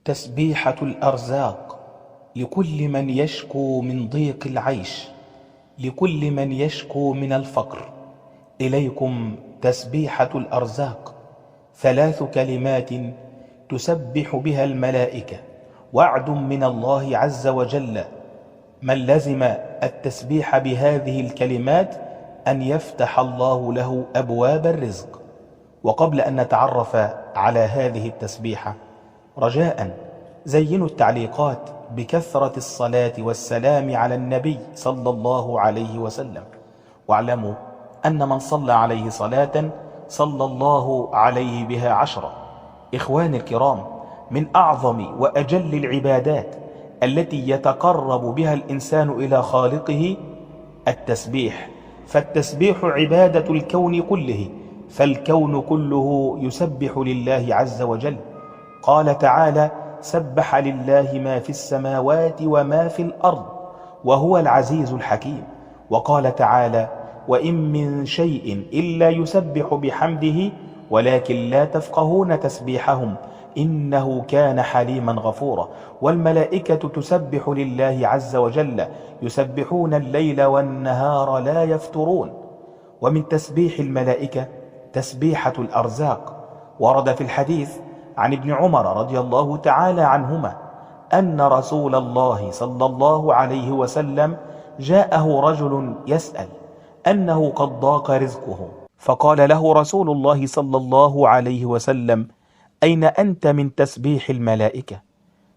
تسبيحة الأرزاق لكل من يشكو من ضيق العيش، لكل من يشكو من الفقر. إليكم تسبيحة الأرزاق، 3 كلمات تسبح بها الملائكة، وعد من الله عز وجل. من لزم التسبيح بهذه الكلمات أن يفتح الله له أبواب الرزق. وقبل أن نتعرف على هذه التسبيحة، رجاء زينوا التعليقات بكثرة الصلاة والسلام على النبي صلى الله عليه وسلم، واعلموا أن من صلى عليه صلاة صلى الله عليه بها 10. إخواني الكرام، من أعظم وأجل العبادات التي يتقرب بها الإنسان إلى خالقه التسبيح، فالتسبيح عبادة الكون كله، فالكون كله يسبح لله عز وجل. قال تعالى: سبح لله ما في السماوات وما في الأرض وهو العزيز الحكيم. وقال تعالى: وإن من شيء إلا يسبح بحمده ولكن لا تفقهون تسبيحهم إنه كان حليما غفورا. والملائكة تسبح لله عز وجل، يسبحون الليل والنهار لا يفترون. ومن تسبيح الملائكة تسبيحة الأرزاق. ورد في الحديث عن ابن عمر رضي الله تعالى عنهما أن رسول الله صلى الله عليه وسلم جاءه رجل يسأل أنه قد ضاق رزقه، فقال له رسول الله صلى الله عليه وسلم: أين أنت من تسبيح الملائكة؟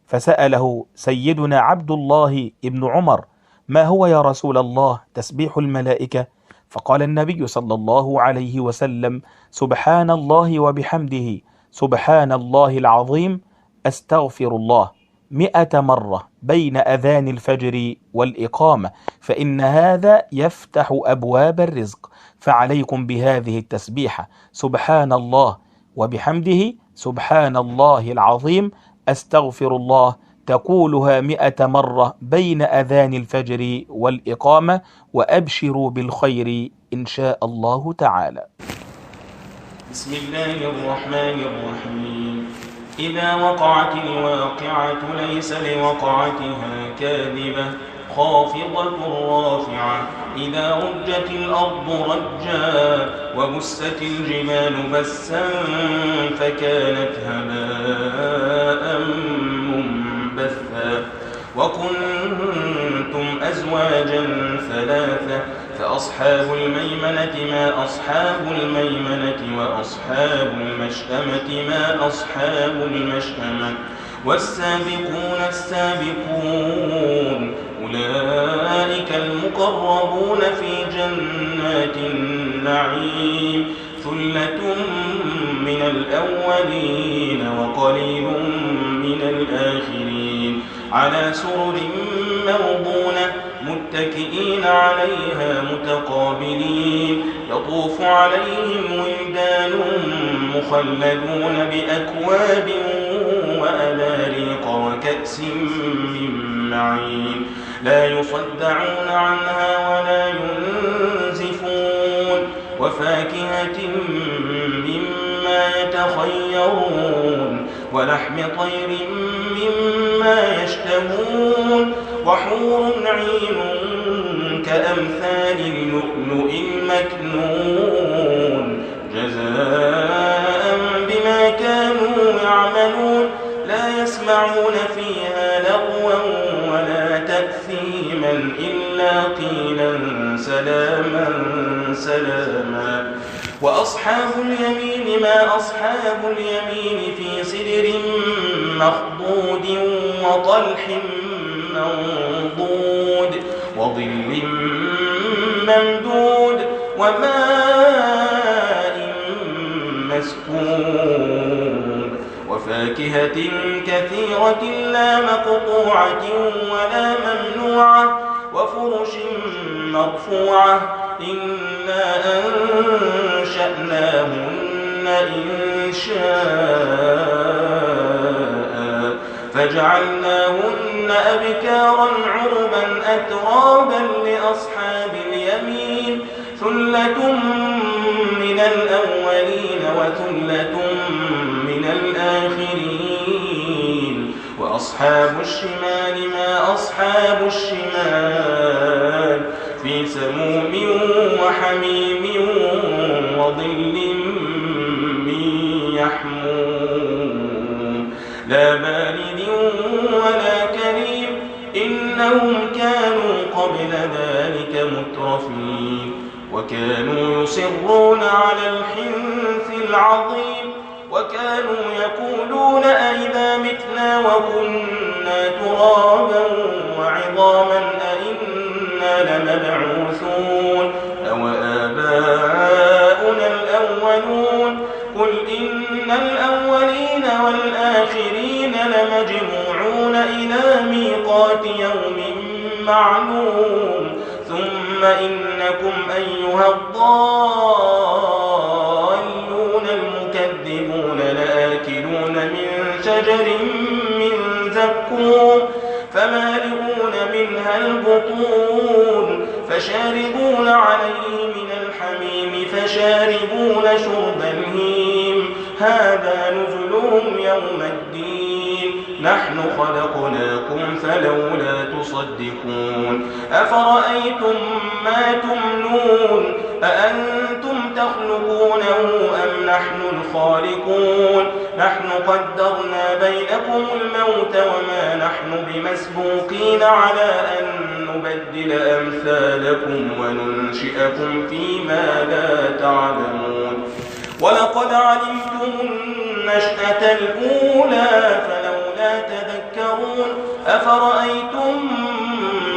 فسأله سيدنا عبد الله ابن عمر: ما هو يا رسول الله تسبيح الملائكة؟ فقال النبي صلى الله عليه وسلم: سبحان الله وبحمده، سبحان الله العظيم، أستغفر الله 100 مرة بين أذان الفجر والإقامة، فإن هذا يفتح أبواب الرزق. فعليكم بهذه التسبيحة: سبحان الله وبحمده، سبحان الله العظيم، أستغفر الله، تقولها 100 مرة بين أذان الفجر والإقامة، وأبشروا بالخير إن شاء الله تعالى. بسم الله الرحمن الرحيم. إذا وقعت الواقعة ليس لوقعتها كاذبة خافضة رافعة. إذا رجت الأرض رجا وبست الجبال بسا فكانت هباء منبثا. وكنتم أزواجا 3 فأصحاب الميمنة ما أصحاب الميمنة وأصحاب المشأمة ما أصحاب المشأمة. والسابقون السابقون أولئك المقربون في جنات النعيم. ثلة من الأولين وقليل من الآخرين. على سرر موضونة متكئين عليها متقابلين. يطوف عليهم ولدان مخلدون بأكواب وأباريق وكأس من معين. لا يصدعون عنها ولا ينزفون. وفاكهة مما يتخيرون ولحم طير مما يشتهون. وحور عين كأمثال اللؤلؤ المكنون جزاء بما كانوا يعملون. لا يسمعون فيها لغوا ولا تأثيما إلا قيلا سلاما سلاما. وأصحاب اليمين ما أصحاب اليمين في سدر مخضود وطلح منضود وظل ممدود وماء مسكوب. وفاكهة كثيرة لا مقطوعة ولا ممنوعة. وفرش مرفوعة. إنا أنشأناهن إنشاء فجعلناهن أبكارا عربا أترابا لأصحاب اليمين. ثلة من الأولين وثلة من الآخرين. وأصحاب الشمال ما أصحاب الشمال في سموم وحميم وظل من يحموم لا بارد ولا كريم إنهم كانوا قبل ذلك مترفين وكانوا يصرون على الحنث العظيم وكانوا يقولون أئذا متنا وكنا ترابا وعظاما أئنا لمبعوثون أو آباؤنا الأولون قل إن الأولين والآخرين لمجموعون إلى ميقات يوم معلوم ثم إنكم أيها الضالون المكذبون لآكلون من شجر من زقوم فمالئون منها البطون فشاربون عليه من الحميم فشاربون شرب الهيم هذا نزلهم يوم الدين نحن خلقناكم فلولا تصدقون أفرأيتم ما تمنون أأنتم تخلقونه أم نحن الخالقون نحن قدرنا بينكم الموت وما نحن بمسبوقين على أن نبدل أمثالكم وننشئكم فيما لا تعلمون ولقد علمتم النشأة الأولى فلولا تذكرون أفرأيتم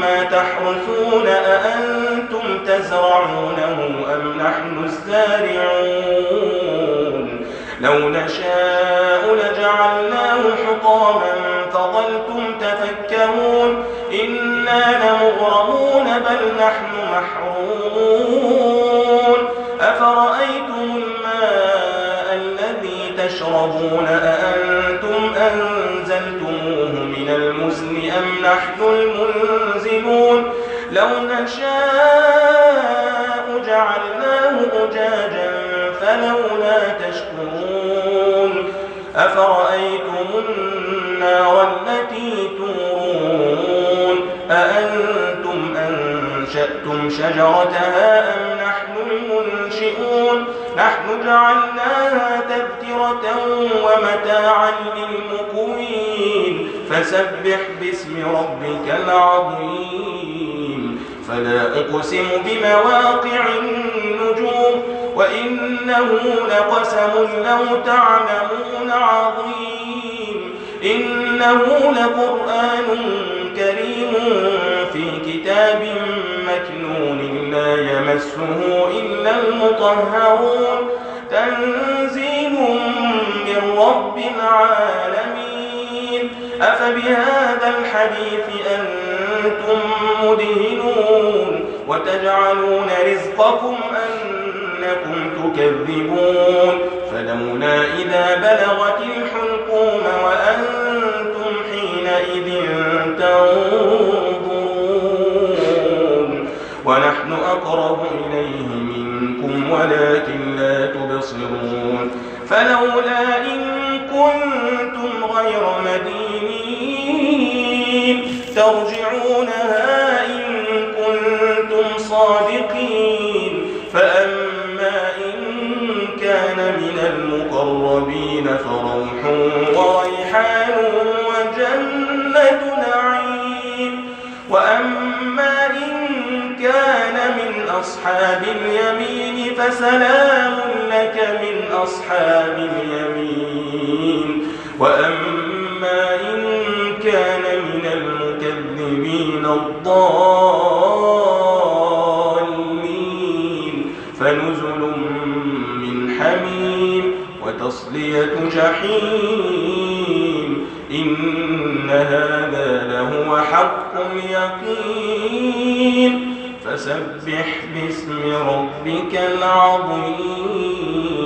ما تحرثون أأنتم تزرعونه أم نحن الزارعون لو نشاء لجعلناه حطاما فظلتم تفكرون إنا لمغرمون بل نحن محرومون أفرأيتم الماء الذي تشربون أأنتم أنزلتموه من المزن أم نحن المنزلون لو نشاء جعلناه أجاجا فلولا تشكرون أفرأيتم النار التي تورون أأنتم أنشأتم شجرتها أم نحن المنشئون نحن جعلناها تذكرة ومتاعا للمقوين فسبح باسم ربك العظيم فلا أقسم بمواقع النجوم وإنه لقسم لو تعلمون عظيم إنه لقرآن كريم في كتاب مكنون لا يمسه إلا المطهرون تنزيل من رب العالمين أفبهذا الحديث أنتم مدهنون وتجعلون رزقكم أنكم تكذبون فلولا إذا بلغت الحلقوم وأنتم حينئذ تنظرون ونحن أقرب إليه منكم ولكن لا تبصرون فلولا إن كنتم غير مدينين ترجعونها إن كنتم صادقين فأما إن كان من المقربين فروح وريحان وجنة نعيم وأما إن كان من أصحاب اليمين فسلام لك من أصحاب اليمين وأما إن كان من المكذبين الضالين فنزل من حميم وتصلية جحيم إن هذا لهو حق اليقين فسبح باسم ربك العظيم